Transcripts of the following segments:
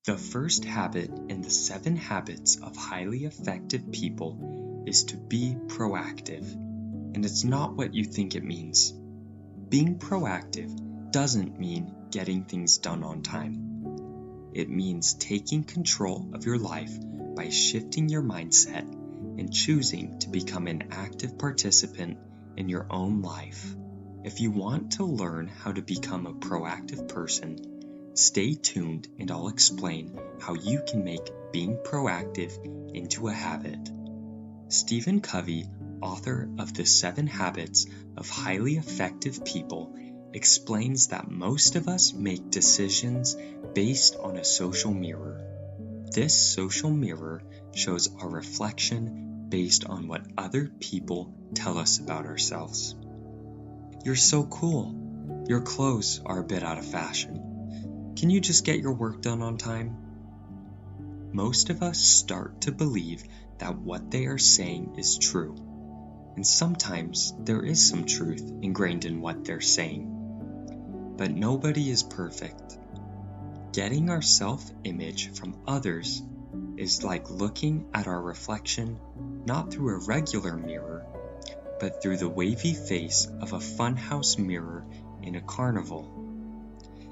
The first habit in the 7 habits of highly effective people is to be proactive, and it's not what you think it means. Being proactive doesn't mean getting things done on time. It means taking control of your life by shifting your mindset and choosing to become an active participant in your own life. If you want to learn how to become a proactive person, stay tuned and I'll explain how you can make being proactive into a habit. Stephen Covey, author of The 7 Habits of Highly Effective People, explains that most of us make decisions based on a social mirror. This social mirror shows our reflection based on what other people tell us about ourselves. You're so cool. Your clothes are a bit out of fashion. Can you just get your work done on time? Most of us start to believe that what they are saying is true, and sometimes there is some truth ingrained in what they're saying. But nobody is perfect. Getting our self-image from others is like looking at our reflection not through a regular mirror, but through the wavy face of a funhouse mirror in a carnival.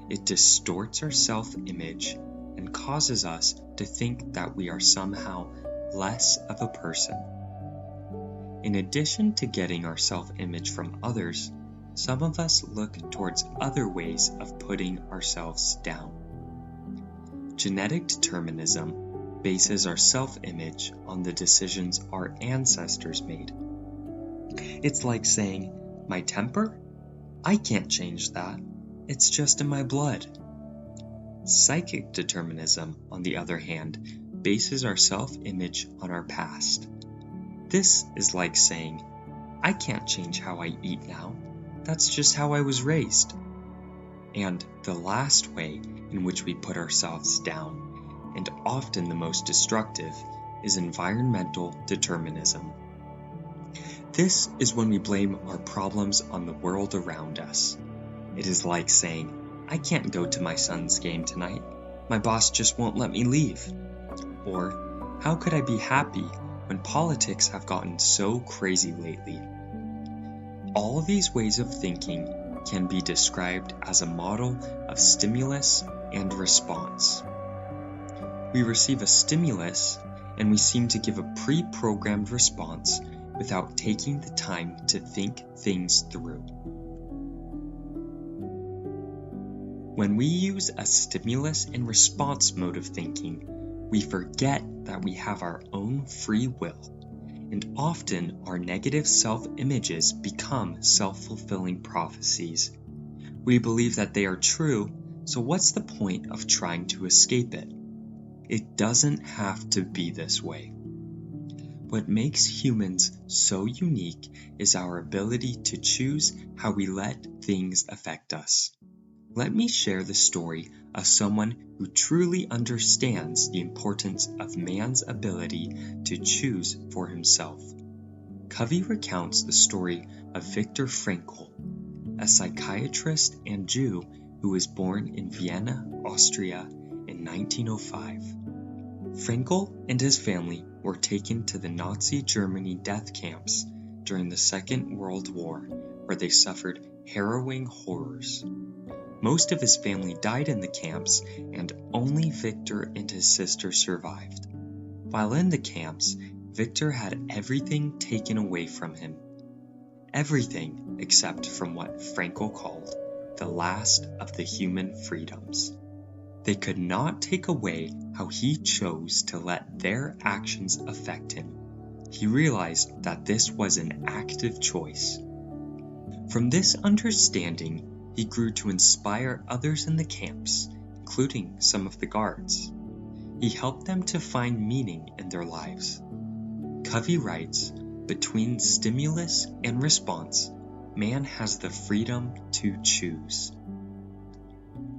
It distorts our self-image and causes us to think that we are somehow less of a person. In addition to getting our self-image from others, some of us look towards other ways of putting ourselves down. Genetic determinism bases our self-image on the decisions our ancestors made. It's like saying, my temper? I can't change that. It's just in my blood. Psychic determinism, on the other hand, bases our self-image on our past. This is like saying, I can't change how I eat now. That's just how I was raised. And the last way in which we put ourselves down, and often the most destructive, is environmental determinism. This is when we blame our problems on the world around us. It is like saying, I can't go to my son's game tonight. My boss just won't let me leave. Or, how could I be happy when politics have gotten so crazy lately? All of these ways of thinking can be described as a model of stimulus and response. We receive a stimulus and we seem to give a pre-programmed response without taking the time to think things through. When we use a stimulus and response mode of thinking, we forget that we have our own free will, and often our negative self-images become self-fulfilling prophecies. We believe that they are true, so what's the point of trying to escape it? It doesn't have to be this way. What makes humans so unique is our ability to choose how we let things affect us. Let me share the story of someone who truly understands the importance of man's ability to choose for himself. Covey recounts the story of Viktor Frankl, a psychiatrist and Jew who was born in Vienna, Austria in 1905. Frankl and his family were taken to the Nazi Germany death camps during the Second World War, where they suffered harrowing horrors. Most of his family died in the camps, and only Victor and his sister survived. While in the camps, Victor had everything taken away from him. Everything except from what Frankl called the last of the human freedoms. They could not take away how he chose to let their actions affect him. He realized that this was an active choice. From this understanding, he grew to inspire others in the camps, including some of the guards. He helped them to find meaning in their lives. Covey writes, between stimulus and response, man has the freedom to choose.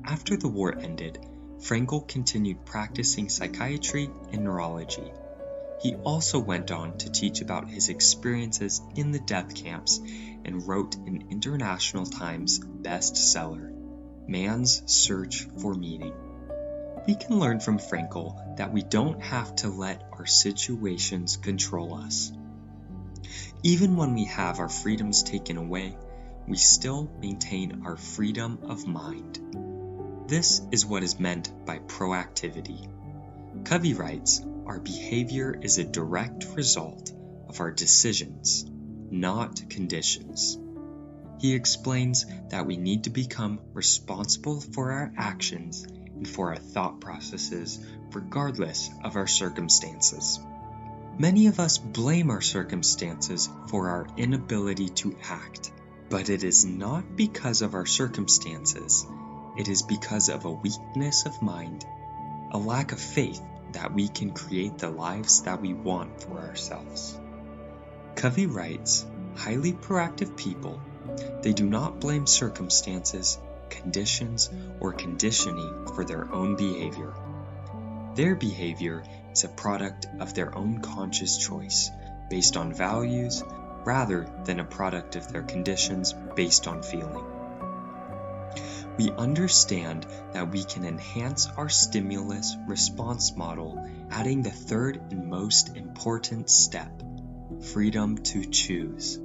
After the war ended, Frankl continued practicing psychiatry and neurology. He also went on to teach about his experiences in the death camps and wrote an International Times bestseller, Man's Search for Meaning. We can learn from Frankl that we don't have to let our situations control us. Even when we have our freedoms taken away, we still maintain our freedom of mind. This is what is meant by proactivity. Covey writes, "Our behavior is a direct result of our decisions, not conditions." He explains that we need to become responsible for our actions and for our thought processes, regardless of our circumstances. Many of us blame our circumstances for our inability to act, but it is not because of our circumstances. It is because of a weakness of mind, a lack of faith that we can create the lives that we want for ourselves. Covey writes, "Highly proactive people, they do not blame circumstances, conditions, or conditioning for their own behavior. Their behavior is a product of their own conscious choice, based on values, rather than a product of their conditions based on feeling." We understand that we can enhance our stimulus-response model, adding the third and most important step, freedom to choose.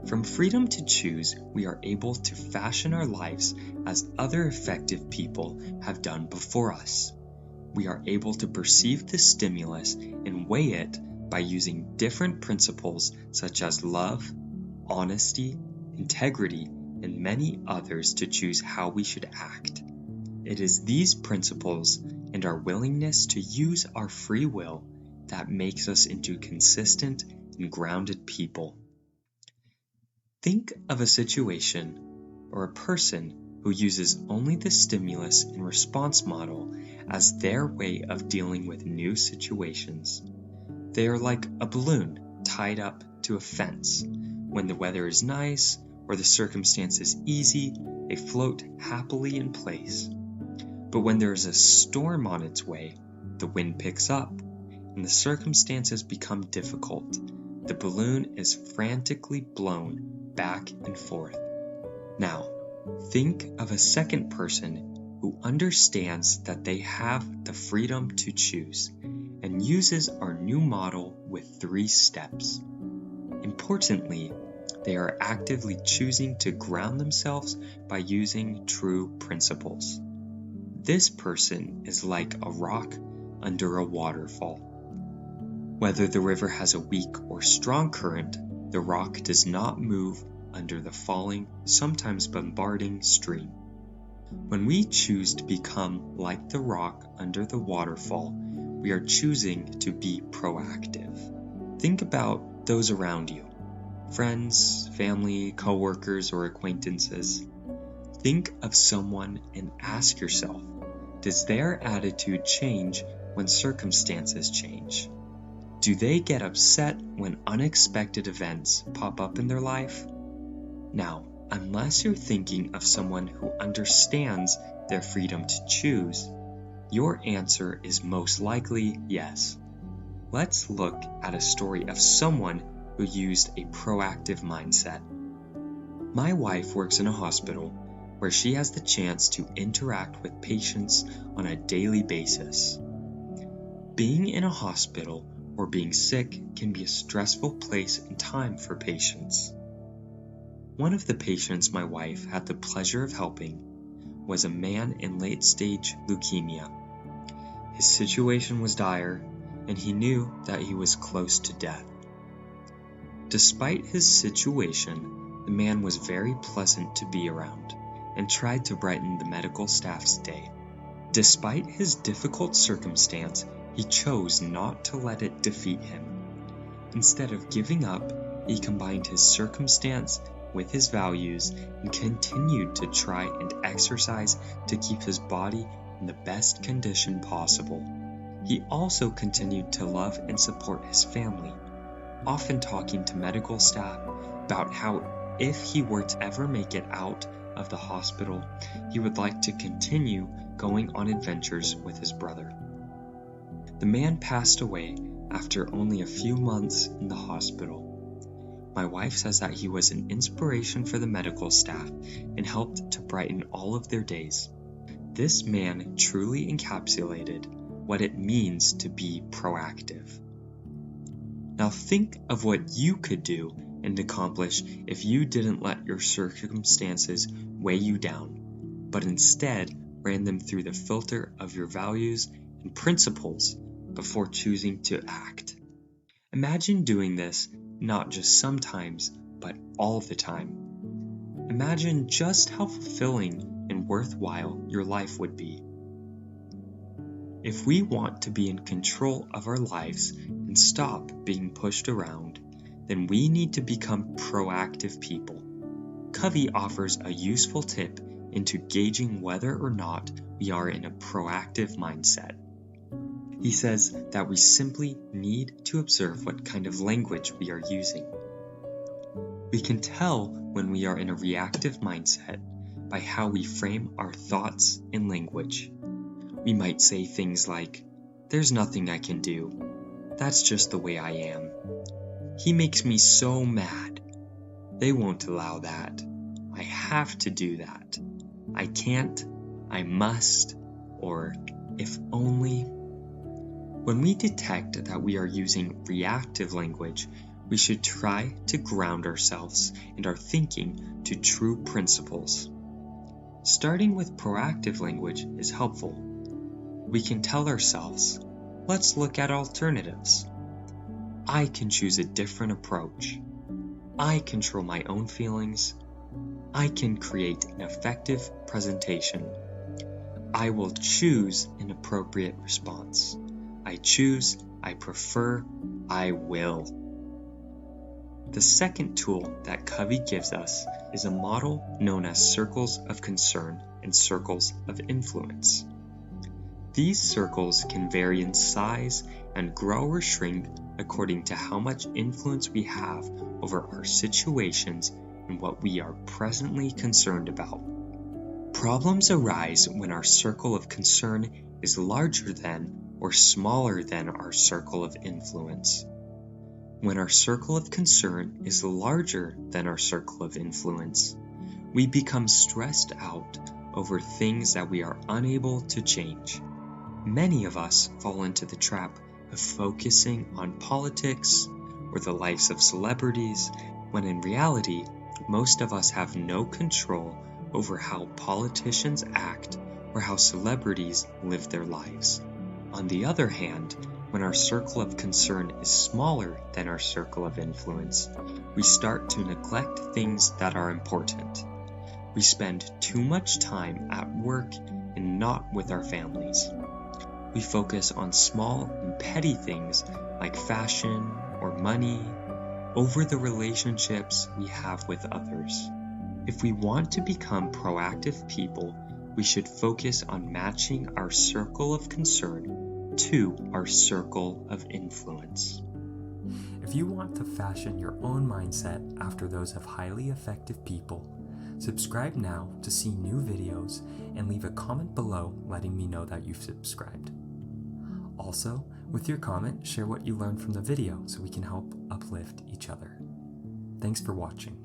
From freedom to choose, we are able to fashion our lives as other effective people have done before us. We are able to perceive the stimulus and weigh it by using different principles such as love, honesty, integrity, and many others to choose how we should act. It is these principles and our willingness to use our free will that makes us into consistent and grounded people. Think of a situation or a person who uses only the stimulus and response model as their way of dealing with new situations. They are like a balloon tied up to a fence. When the weather is nice or the circumstances easy, they float happily in place. But when there is a storm on its way, the wind picks up and the circumstances become difficult. The balloon is frantically blown back and forth. Now, think of a second person who understands that they have the freedom to choose and uses our new model with 3 steps. Importantly, they are actively choosing to ground themselves by using true principles. This person is like a rock under a waterfall. Whether the river has a weak or strong current, the rock does not move under the falling, sometimes bombarding stream. When we choose to become like the rock under the waterfall, we are choosing to be proactive. Think about those around you, friends, family, coworkers, or acquaintances. Think of someone and ask yourself, does their attitude change when circumstances change? Do they get upset when unexpected events pop up in their life? Now, unless you're thinking of someone who understands their freedom to choose, your answer is most likely yes. Let's look at a story of someone who used a proactive mindset. My wife works in a hospital where she has the chance to interact with patients on a daily basis. Being in a hospital or being sick can be a stressful place and time for patients. One of the patients my wife had the pleasure of helping was a man in late-stage leukemia. His situation was dire, and he knew that he was close to death. Despite his situation, the man was very pleasant to be around and tried to brighten the medical staff's day. Despite his difficult circumstance, he chose not to let it defeat him. Instead of giving up, he combined his circumstance with his values and continued to try and exercise to keep his body in the best condition possible. He also continued to love and support his family, often talking to medical staff about how if he were to ever make it out of the hospital, he would like to continue going on adventures with his brother. The man passed away after only a few months in the hospital. My wife says that he was an inspiration for the medical staff and helped to brighten all of their days. This man truly encapsulated what it means to be proactive. Now think of what you could do and accomplish if you didn't let your circumstances weigh you down, but instead ran them through the filter of your values and principles before choosing to act. Imagine doing this not just sometimes, but all the time. Imagine just how fulfilling and worthwhile your life would be. If we want to be in control of our lives and stop being pushed around, then we need to become proactive people. Covey offers a useful tip into gauging whether or not we are in a proactive mindset. He says that we simply need to observe what kind of language we are using. We can tell when we are in a reactive mindset by how we frame our thoughts and language. We might say things like, "There's nothing I can do. That's just the way I am. He makes me so mad. They won't allow that. I have to do that. I can't, I must," or "if only." When we detect that we are using reactive language, we should try to ground ourselves and our thinking to true principles. Starting with proactive language is helpful. We can tell ourselves, "Let's look at alternatives. I can choose a different approach. I control my own feelings. I can create an effective presentation. I will choose an appropriate response. I choose, I prefer, I will." The second tool that Covey gives us is a model known as circles of concern and circles of influence. These circles can vary in size and grow or shrink according to how much influence we have over our situations and what we are presently concerned about. Problems arise when our circle of concern is larger than or smaller than our circle of influence. When our circle of concern is larger than our circle of influence, we become stressed out over things that we are unable to change. Many of us fall into the trap of focusing on politics or the lives of celebrities, when in reality, most of us have no control over how politicians act or how celebrities live their lives. On the other hand, when our circle of concern is smaller than our circle of influence, we start to neglect things that are important. We spend too much time at work and not with our families. We focus on small and petty things like fashion or money over the relationships we have with others. If we want to become proactive people, we should focus on matching our circle of concern to our circle of influence. If you want to fashion your own mindset after those of highly effective people, subscribe now to see new videos and leave a comment below letting me know that you've subscribed. Also, with your comment, share what you learned from the video so we can help uplift each other. Thanks for watching.